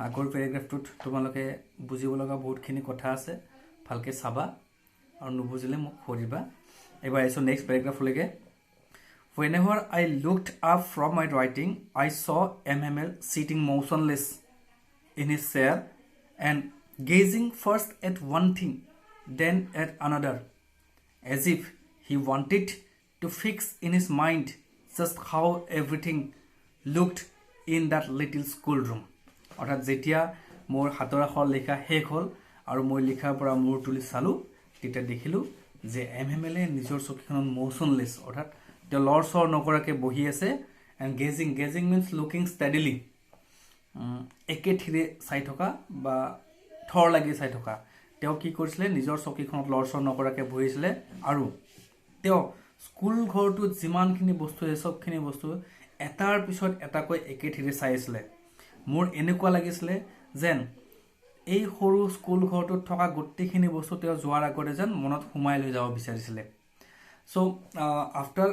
আগৰ পেৰাগ্ৰাফটোত তোমালোকে বুজিব লগা বহুতখিনি কথা আছে ভালকে চাবা আৰু নুবুজিলে মোক কৰিবা এবাৰ আইছো next পেৰাগ্ৰাফলৈকে Whenever I looked up from my writing, I saw MML sitting motionless in his chair and gazing first at one thing, then at another, as if he wanted to fix in his mind just how everything looked in that little schoolroom. অৰ্থাৎ যেতিয়া মোৰ হাতৰ আখৰ লেখা শেষ হ'ল আৰু মই লিখাৰ পৰা মূৰ তুলি চালো তেতিয়া দেখিলো যে MML নিজৰ চকীখনত মোশনলেছ অৰ্থাৎ The Lord saw নকৰাকে বহি আছে and gazing means looking steadily একে থিৰে চাই থকা বা থৰ লাগি চাই থকা তেওঁ কি কৰিছিলে নিজৰ চকীখনত লৰচৰ নকৰাকে বহিছিলে আৰু তেওঁ স্কুল ঘৰটোত যিমানখিনি বস্তু আছে সবখিনি বস্তু এটাৰ পিছত এটাকৈ একে থিৰে চাই আছিল মোৰ এনেকুৱা লাগিছিলে যেন এই সৰু স্কুল ঘৰটোত থকা গোটেইখিনি বস্তু তেওঁ যোৱাৰ আগতে যেন মনত হুমাই লৈ যাব বিচাৰিছিলে so after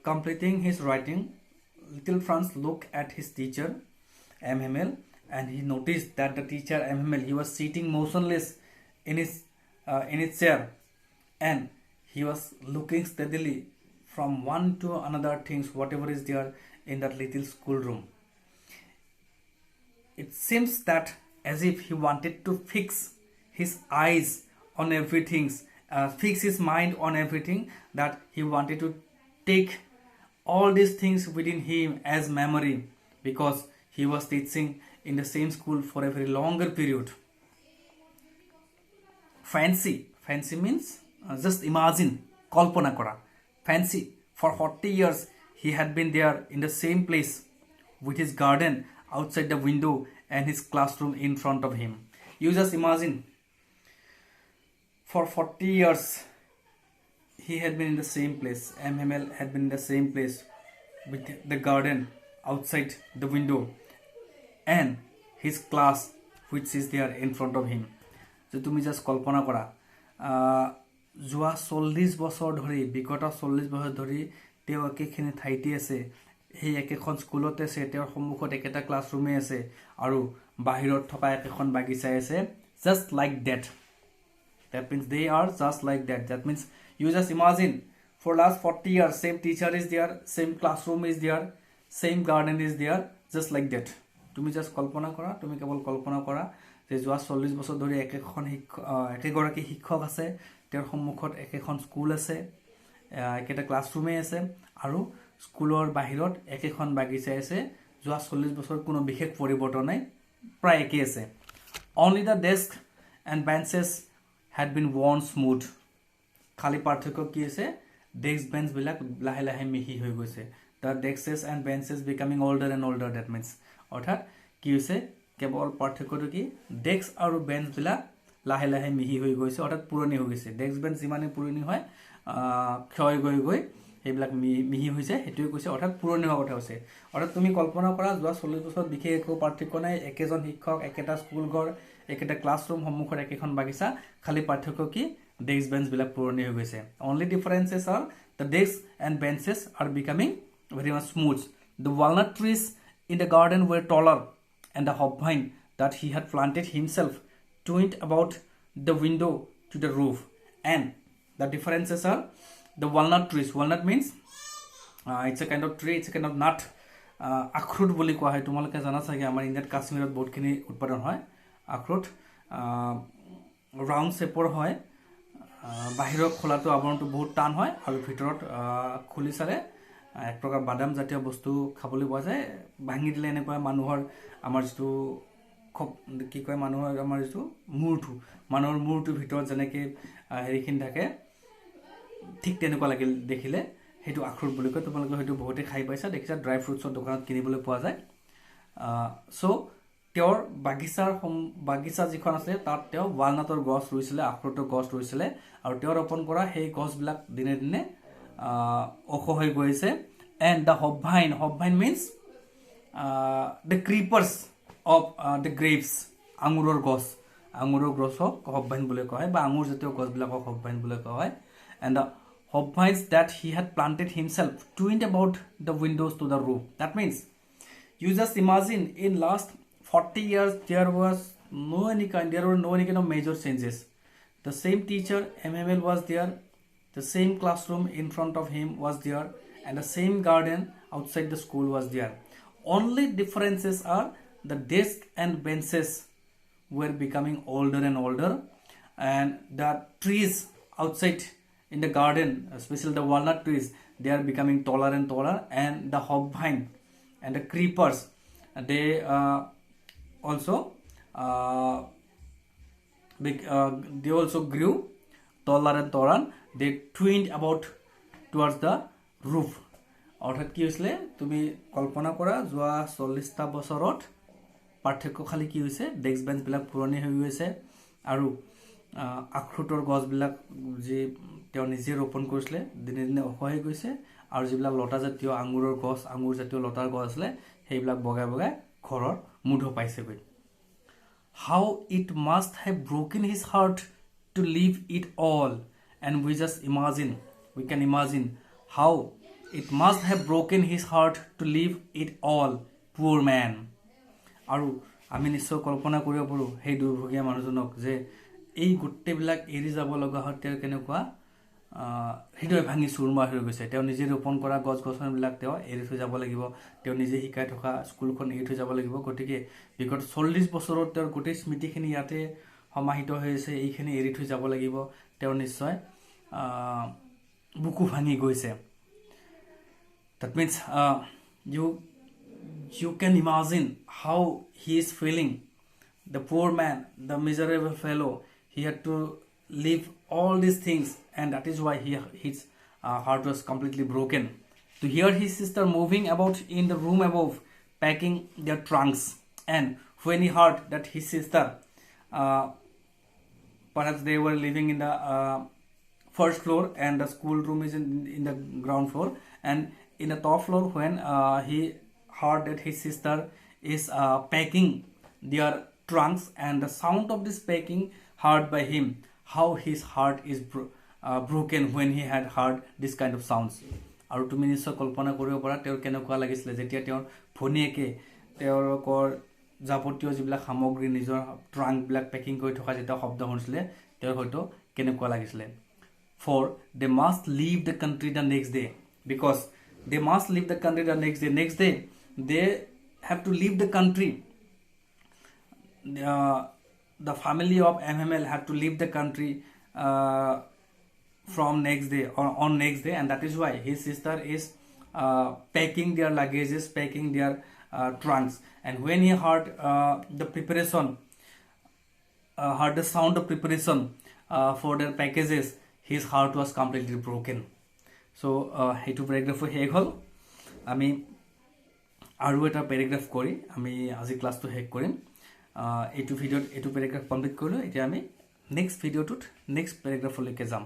completing his writing, little Franz looked at his teacher, MML, and he noticed that the teacher, MML, he was sitting motionless in his chair, and he was looking steadily from one to another things, whatever is there in that little schoolroom. It seems that as if he wanted to fix his eyes on everything, fix his mind on everything, that he wanted to take all these things within him as memory because he was teaching in the same school for a very longer period. Fancy means just imagine, kalpana kora. Fancy, for 40 years he had been there in the same place with his garden outside the window and his classroom in front of him. You just imagine, for 40 years he had been in the same place. MML had been in the same place with the garden outside the window and his class which is there in front of him. So তুমি just কল্পনা কৰা যোৱা 40 বছৰ ধৰি বিগত 40 বছৰ ধৰি তেওঁ একেখিনি ঠাইতে আছে এই একেখন স্কুলতে আছে তেওঁৰ সন্মুখত একেটা ক্লাছৰুমে আছে আৰু বাহিৰত থকা একেখন বাগিচা আছে just like that. That means they are just like that. That means you just imagine for last 40 years same teacher is there, same classroom is there, same garden is there, just like that. তুমি just কল্পনা কৰা তুমি কেৱল কল্পনা কৰা যে যোৱা 40 বছৰ ধৰি একেগৰাকী শিক্ষক আছে তেওঁৰ সন্মুখত একেখন স্কুল আছে একেটা ক্লাছৰুমে আছে আৰু স্কুলৰ বাহিৰত একেখন বাগিচা আছে যোৱা 40 বছৰ কোনো বিশেষ পৰিৱৰ্তন নাই প্ৰায় একে আছে only the desk and benches had been worn smooth খালি পাৰ্থক্য কি আছে ডেস্ক বেঞ্চ বিলাক লাহে লাহে মিহি হৈ গৈছে the desks and benches becoming older and older. That means অৰ্থাৎ কি হৈছে কেৱল পাৰ্থক্যটো কি ডেস্ক আৰু বেঞ্চ বিলাক লাহে লাহে মিহি হৈ গৈছে অৰ্থাৎ পুৰণি হৈ গৈছে ডেস্ক বেঞ্চ যিমানে পুৰণি হয় ক্ষয় গৈ এইবিলাক মিহি হৈছে হেতুই কৈছে অৰ্থাৎ পুৰণি হোৱা কথা হৈছে অৰ্থাৎ তুমি কল্পনা কৰা যোৱা 40 বছৰ বিশেষ একো পাৰ্থক্য নাই একেজন শিক্ষক একেটা স্কুল ঘৰ একেটা ক্লাছৰুম সন্মুখত একেখন বাগিচা খালি পাৰ্থক্য কি ডেস্ক বেঞ্চ বিলাক পুৰণি হৈ গৈছে only differences are the desks and benches are becoming very much smooth. The walnut trees in the garden were taller and the hopvine that he had planted himself twined about the window to the roof. And the differences are the walnut trees. Walnut means it's a kind of tree, it's a kind of nut. Akhrut boli koa hai tumaloke jana sage amar Indian Kashmirot bahut khini utpadon hoy akhrut round shape or hoy বাহিৰৰ খোলাটো আবৰণটো বহুত টান হয় আৰু ভিতৰত খুলি চালে এক প্ৰকাৰ বাদাম জাতীয় বস্তু খাবলৈ পোৱা যায় ভাঙি দিলে এনেকুৱা মানুহৰ আমাৰ যেটো কি কয় মানুহৰ আমাৰ যেটো মানুহৰ মূৰটো ভিতৰত যেনেকৈ হেৰিখিনি থাকে ঠিক তেনেকুৱা লাগিল দেখিলে হেতু আখৰুট বুলি কয় তোমালোকে হেতু বহুতে খাই পাইছা দেখিছা ড্ৰাই ফ্ৰুটছৰ দোকানত কিনিবলৈ পোৱা যায় সো তেওঁৰ বাগিচা যিখন আছে তাত তেওঁ ওয়ালনাটৰ গছ ৰুইছিলে আখৰুটৰ গছ ৰুইছিলে আৰু তেওঁ ৰোপণ কৰা সেই গছবিলাক দিনে দিনে ওখ হৈ গৈছে and the hopvine means the creepers of the grapes আঙুৰৰ গছক hopvine বুলি কয় বা আঙুৰ জাতীয় গছবিলাকক hopvine বুলি কয় and the hopvines that he had planted himself twined about the windows to the roof. That means you just imagine in last 40 years there was no any kind of major changes. The same teacher MML was there, the same classroom in front of him was there, and the same garden outside the school was there. Only differences are the desk and benches were becoming older and older, and the trees outside in the garden, especially the walnut trees, they are becoming taller and taller, and the hopvine and the creepers, they also they also grew taller and taller. They twined about towards the roof. অর্থাৎ কি হৈছিলে তুমি কল্পনা কৰা যোৱা 40টা বছৰত পাৰ্থক্য খালি কি হৈছে ডেস্ক বেঞ্চ বিলাক পুৰণি হৈ গৈছে আৰু আখৰুটৰ গছ বিলাক যে তেওঁ নিজে ৰোপণ কৰিছিলে দিনে দিনে ওখ হৈ গৈছে আৰু যিবিলাক লতা জাতীয় আঙুৰৰ গছ আঙুৰ জাতীয় লতাৰ গছ আছিলে সেইবিলাক বগাই বগাই ঘৰৰ মুঠ পাইছে গৈ how it must have broken his heart to leave it all and we can imagine how it must have broken his heart to leave it all poor man আৰু আমি নিশ্চয় কল্পনা কৰিব পাৰো সেই দুৰ্ভগীয়া মানুহজনক যে এই গুটেবিলাক এৰি যাব লগা হয় তেওঁৰ কেনেকুৱা হৃদয় ভাঙি চুৰমাৰ হৈ গৈছে তেওঁ নিজে ৰোপণ কৰা গছ গছনিবিলাক তেওঁ এৰি থৈ যাব লাগিব তেওঁ নিজে শিকাই থকা স্কুলখন এৰি থৈ যাব লাগিব গতিকে বিগত 40 বছৰত তেওঁৰ গোটেই স্মৃতিখিনি ইয়াতে সমাহিত হৈছে এইখিনি এৰি থৈ যাব লাগিব তেওঁ নিশ্চয় বুকু ভাঙি গৈছে that means you can imagine how he is feeling the poor man the miserable fellow he had to leave all these things and that is why his heart was completely broken to hear his sister moving about in the room above packing their trunks and when he heard that his sister perhaps they were living in the first floor and the school room is in the ground floor and in the top floor when he heard that his sister is packing their trunks and the sound of this packing heard by him how his heart is broken when he had heard this kind of sounds আৰু তুমি নিশ্চয় কল্পনা কৰিব পাৰা তেওঁৰ কেনেকুৱা লাগিছিল যেতিয়া তেওঁৰ ভনীয়েকে তেওঁলোকৰ যাৱতীয় যিবিলাক সামগ্ৰী নিজৰ ট্ৰাংক বিলাক পেকিং কৰি থকা যেতিয়া শব্দ শুনিছিলে তেওঁৰ হয়তো কেনেকুৱা লাগিছিল for they must leave the country the next day because they must leave the country the next day they have to leave the country the family of MML had to leave the country from next day or on next day and that is why his sister is packing their luggages packing their trunks and when he heard the preparation heard the sound of preparation for their packages his heart was completely broken so এইটো প্যাৰাগ্ৰাফ শেষ হল আমি আৰু এটা প্যাৰাগ্ৰাফ কৰি আমি আজি ক্লাসটো শেষ কৰিম এইটো ভিডিওত এইটো প্যাৰাগ্ৰাফ কমপ্লিট কৰিলো এতিয়া আমি নেক্সট ভিডিওটোত নেক্সট প্যাৰাগ্ৰাফলৈকে যাম